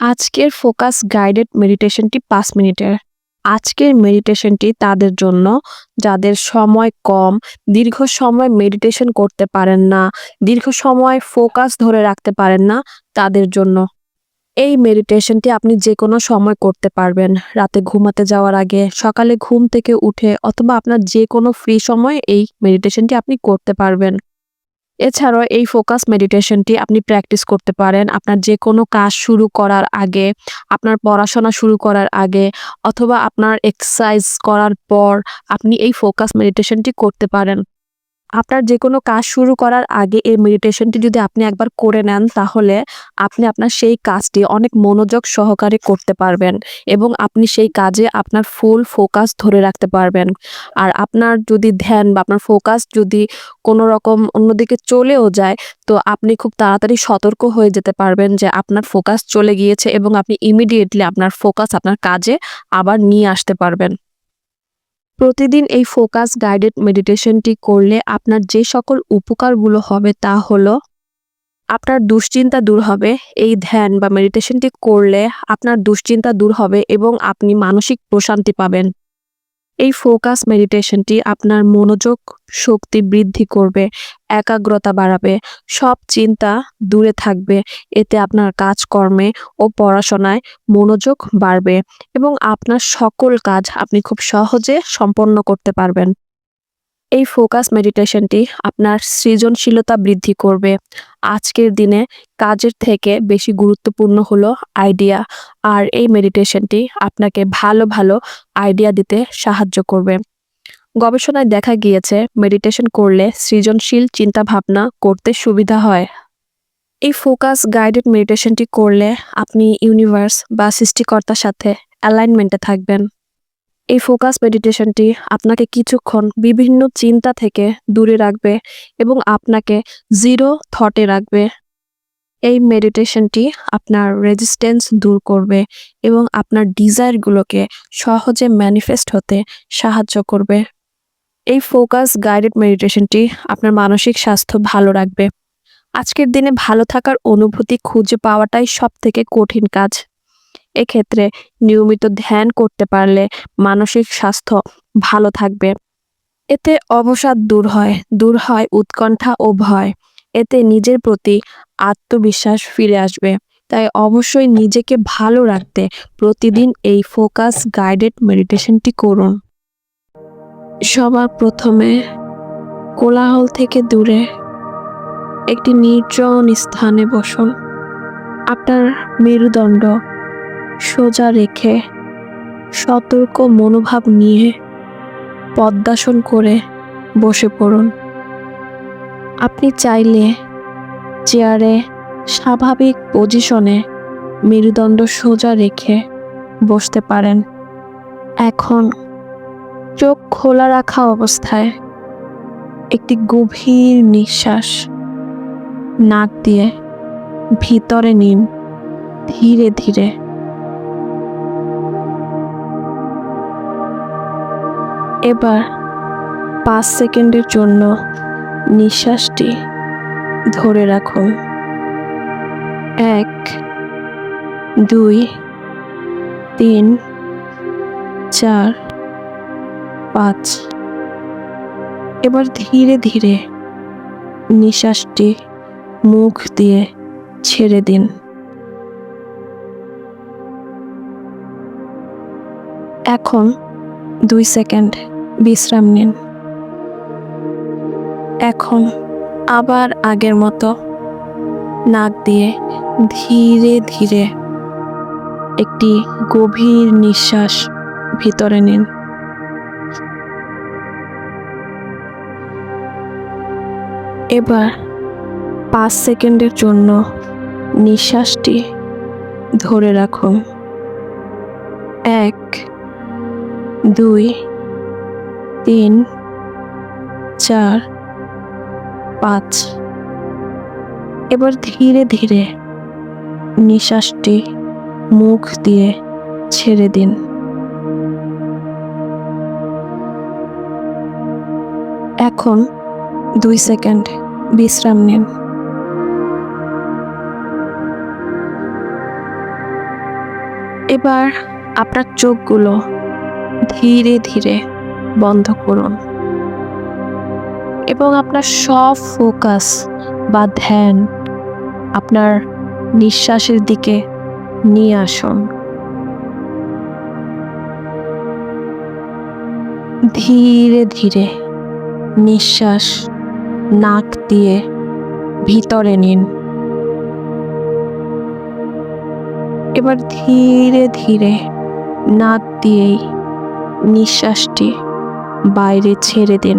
আজকের focus guided মেডিটেশনটি ৫ মিনিটের। আজকের মেডিটেশনটি তাদের জন্য যাদের সময় কম, দীর্ঘ সময় মেডিটেশন করতে পারেন না, দীর্ঘ সময় ফোকাস ধরে রাখতে পারেন না, তাদের জন্য। এই মেডিটেশনটি আপনি যেকোনো সময় করতে পারবেন। রাতে ঘুমাতে যাওয়ার আগে, সকালে ঘুম থেকে উঠে অথবা আপনার যেকোনো ফ্রি সময়ে এই মেডিটেশনটি আপনি করতে পারবেন। এছাড়াও এই ফোকাস মেডিটেশনটি আপনি প্র্যাকটিস করতে পারেন আপনার যেকোনো কাজ শুরু করার আগে, আপনার পড়াশোনা শুরু করার আগে অথবা আপনার এক্সারসাইজ করার পর আপনি এই ফোকাস মেডিটেশনটি করতে পারেন। আপনার যেকোনো কাজ শুরু করার আগে এই মেডিটেশনটি যদি আপনি একবার করে নেন, তাহলে আপনি আপনার সেই কাজটি অনেক মনোযোগ সহকারে করতে পারবেন এবং আপনি সেই কাজে আপনার ফুল ফোকাস ধরে রাখতে পারবেন। আর আপনার যদি ধ্যান বা আপনার ফোকাস যদি কোনো রকম অন্যদিকে চলেও যায়, তো আপনি খুব তাড়াতাড়ি সতর্ক হয়ে যেতে পারবেন যে আপনার ফোকাস চলে গিয়েছে এবং আপনি ইমিডিয়েটলি আপনার ফোকাস আপনার কাজে আবার নিয়ে আসতে পারবেন। প্রতিদিন এই ফোকাস গাইডেড মেডিটেশনটি করলে আপনার যে সকল উপকারগুলো হবে তা হলো, আপনার দুশ্চিন্তা দূর হবে। এই ধ্যান বা মেডিটেশনটি করলে আপনার দুশ্চিন্তা দূর হবে এবং আপনি মানসিক প্রশান্তি পাবেন। এই ফোকাস মেডিটেশনটি আপনার মনোযোগ শক্তি বৃদ্ধি করবে, একাগ্রতা বাড়াবে, সব চিন্তা দূরে থাকবে। এতে আপনার কাজকর্মে ও পড়াশোনায় মনোযোগ বাড়বে এবং আপনার সকল কাজ আপনি খুব সহজে সম্পন্ন করতে পারবেন। এই ফোকাস মেডিটেশনটি আপনার সৃজনশীলতা বৃদ্ধি করবে। আজকের দিনে কাজের থেকে বেশি গুরুত্বপূর্ণ হলো আইডিয়া। আর এই মেডিটেশনটি আপনাকে ভালো ভালো আইডিয়া দিতে সাহায্য করবে। গবেষণায় দেখা গিয়েছে মেডিটেশন করলে সৃজনশীল চিন্তাভাবনা করতে সুবিধা হয়। এই ফোকাস গাইডেড মেডিটেশনটি করলে আপনি ইউনিভার্স বা সৃষ্টিকর্তার সাথে অ্যালাইনমেন্টে থাকবেন। এই ফোকাস মেডিটেশনটি আপনাকে কিছুক্ষণ বিভিন্ন চিন্তা থেকে দূরে রাখবে এবং আপনাকে জিরো থটে রাখবে। এই মেডিটেশনটি আপনার রেজিস্ট্যান্স দূর করবে এবং আপনার ডিজায়ারগুলোকে সহজে ম্যানিফেস্ট হতে সাহায্য করবে। এই ফোকাস গাইডেড মেডিটেশনটি আপনার মানসিক স্বাস্থ্য ভালো রাখবে। আজকের দিনে ভালো থাকার অনুভূতি খুঁজে পাওয়াটাই সবথেকে কঠিন কাজ। এক্ষেত্রে নিয়মিত ধ্যান করতে পারলে মানসিক স্বাস্থ্য ভালো থাকবে। এতে অবসাদ দূর হয় উৎকণ্ঠা ও ভয়। এতে নিজের প্রতি আত্মবিশ্বাস ফিরে আসবে। তাই অবশ্যই নিজেকে ভালো রাখতে প্রতিদিন এই ফোকাস গাইডেড মেডিটেশনটি করুন। সবার প্রথমে কোলাহল থেকে দূরে একটি নির্জন স্থানে বসুন। আপনার মেরুদণ্ড সোজা রেখে সতর্ক মনোভাব নিয়ে পদ্মাসন করে বসে পড়ুন। আপনি চাইলে চেয়ারে স্বাভাবিক পজিশনে মেরুদণ্ড সোজা রেখে বসতে পারেন। এখন চোখ খোলা রাখা অবস্থায় একটি গভীর নিঃশ্বাস নাক দিয়ে ভিতরে নিন ধীরে ধীরে। এবার ৫ সেকেন্ডের জন্য নিঃশ্বাসটি ধরে রাখুন। ১, ২, ৩, ৪, ৫। এবার ধীরে ধীরে নিঃশ্বাসটি মুখ দিয়ে ছেড়ে দিন। এখন ২ সেকেন্ড বিশ্রাম নিন। এখন আবার আগের মতো নাক দিয়ে ধীরে ধীরে একটি গভীর নিঃশ্বাস ভিতরে নিন। এবার ৫ সেকেন্ডের জন্য নিঃশ্বাসটি ধরে রাখুন। ১, ২, ৩, ৪, ৫। এবার ধীরে ধীরে নিঃশ্বাসটি মুখ দিয়ে ছেড়ে দিন। এখন ২ সেকেন্ড বিশ্রাম নিন। এবার আপনার চোখগুলো ধীরে ধীরে বন্ধ করুন এবং আপনার সব ফোকাস বা ধ্যান আপনার নিঃশ্বাসের দিকে নিয়ে আসুন। ধীরে ধীরে নিঃশ্বাস নাক দিয়ে ভিতরে নিন। এবার ধীরে ধীরে নাক দিয়েই নিঃশ্বাসটি বাইরে ছেড়ে দিন।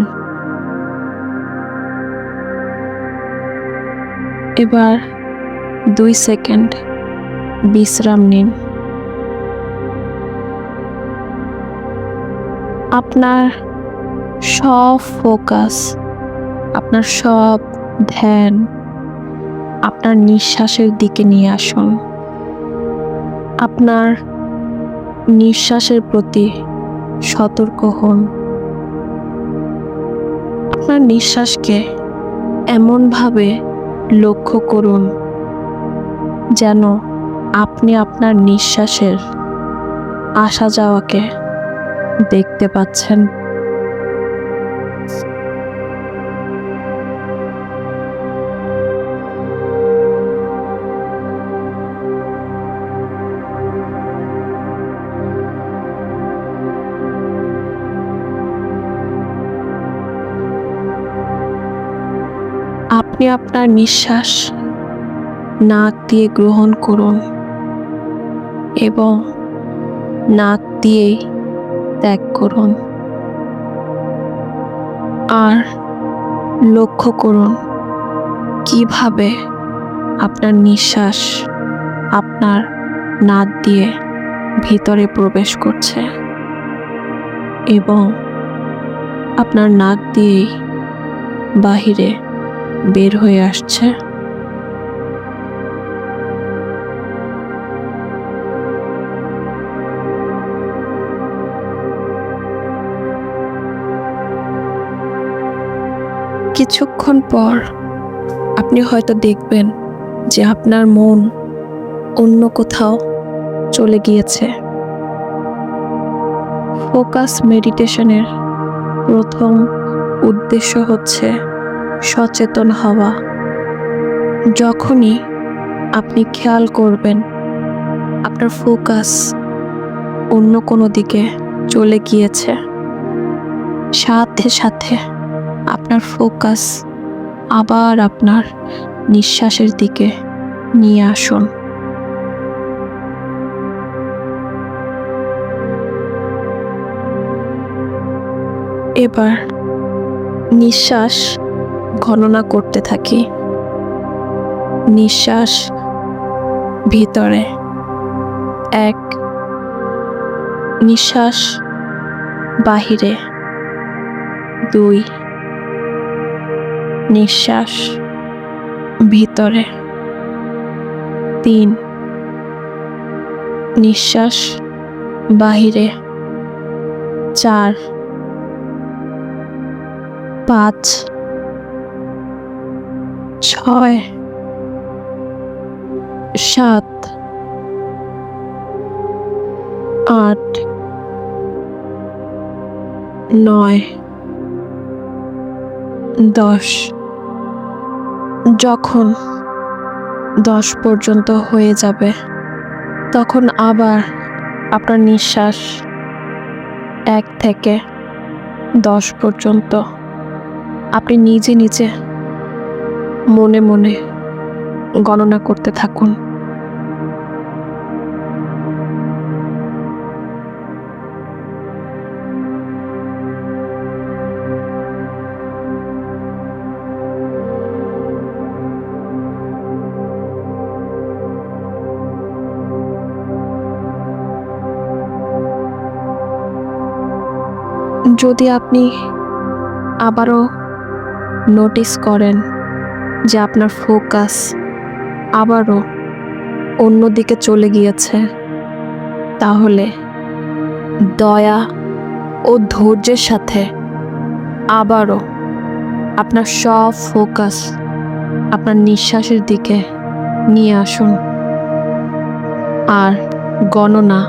এবার 2 সেকেন্ড বিশ্রাম নিন। আপনার সব ফোকাস, আপনার সব ধ্যান আপনার নিঃশ্বাসের দিকে নিয়ে আসুন। আপনার নিঃশ্বাসের প্রতি সতর্ক হন। আপনার নিঃশ্বাসকে এমনভাবে লক্ষ্য করুন যেন আপনি আপনার নিঃশ্বাসের আসা যাওয়াকে দেখতে পাচ্ছেন। আপনি আপনার নিঃশ্বাস নাক দিয়ে গ্রহণ করুন এবং নাক দিয়েই ত্যাগ করুন। আর লক্ষ্য করুন কিভাবে আপনার নিঃশ্বাস আপনার নাক দিয়ে ভিতরে প্রবেশ করছে এবং আপনার নাক দিয়েই বাহিরে বের হয়ে আসছে। কিছুক্ষণ পর আপনি হয়তো দেখবেন যে আপনার মন অন্য কোথাও চলে গিয়েছে। ফোকাস মেডিটেশনের প্রথম উদ্দেশ্য হচ্ছে সচেতন হওয়া। যখনই আপনি খেয়াল করবেন আপনার ফোকাস অন্য কোনো দিকে চলে গিয়েছে, সাথে সাথে আপনার ফোকাস আবার আপনার নিঃশ্বাসের দিকে নিয়ে আসুন। এবার নিঃশ্বাস গণনা করতে থাকি। নিঃশ্বাস ভিতরে 1, নিঃশ্বাস বাহিরে 2, নিঃশ্বাস ভিতরে 3, নিঃশ্বাস বাহিরে 4, 5, 6, 7, 8, 9, 10। যখন 10 পর্যন্ত হয়ে যাবে তখন আবার আপনার নিঃশ্বাস 1 থেকে 10 পর্যন্ত আপনি নিজে নিজে মনে মনে গণনা করতে থাকুন। যদি আপনি আবারও নোটিস করেন যে আপনার ফোকাস আবারও অন্যদিকে চলে গিয়েছে, তাহলে দয়া ও ধৈর্যের সাথে আবারও আপনার সব ফোকাস আপনার নিঃশ্বাসের দিকে নিয়ে আসুন। আর গণনা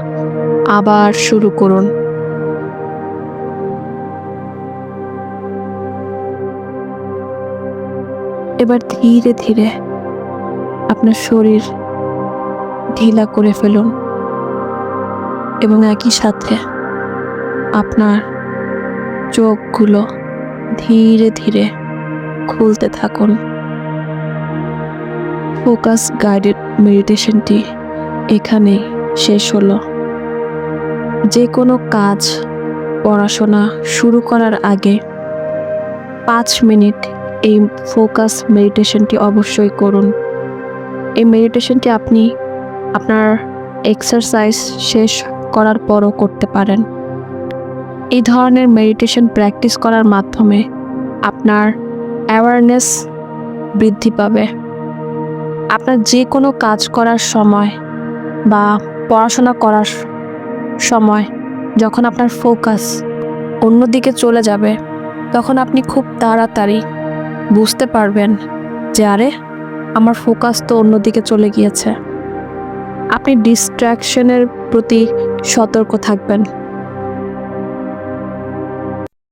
আবার শুরু করুন। এবার ধীরে ধীরে আপনার শরীর ঢিলা করে ফেলুন এবং একই সাথে আপনার চোখগুলো ধীরে ধীরে খুলতে থাকুন। ফোকাস গাইডেড মেডিটেশনটি এখানেই শেষ হলো। যে কোনো কাজ, পড়াশোনা শুরু করার আগে 5 মিনিট এই ফোকাস মেডিটেশনটি অবশ্যই করুন। এই মেডিটেশনটি আপনি আপনার এক্সারসাইজ শেষ করার পরও করতে পারেন। এই ধরনের মেডিটেশন প্র্যাকটিস করার মাধ্যমে আপনার অ্যাওয়ারনেস বৃদ্ধি পাবে। আপনার যে কোনো কাজ করার সময় বা পড়াশোনা করার সময় যখন আপনার ফোকাস অন্যদিকে চলে যাবে, তখন আপনি খুব তাড়াতাড়ি বুঝতে পারবেন যে আরে আমার ফোকাস তো অন্যদিকে চলে গিয়েছে। আপনি ডিস্ট্র্যাকশনের প্রতি সতর্ক থাকবেন।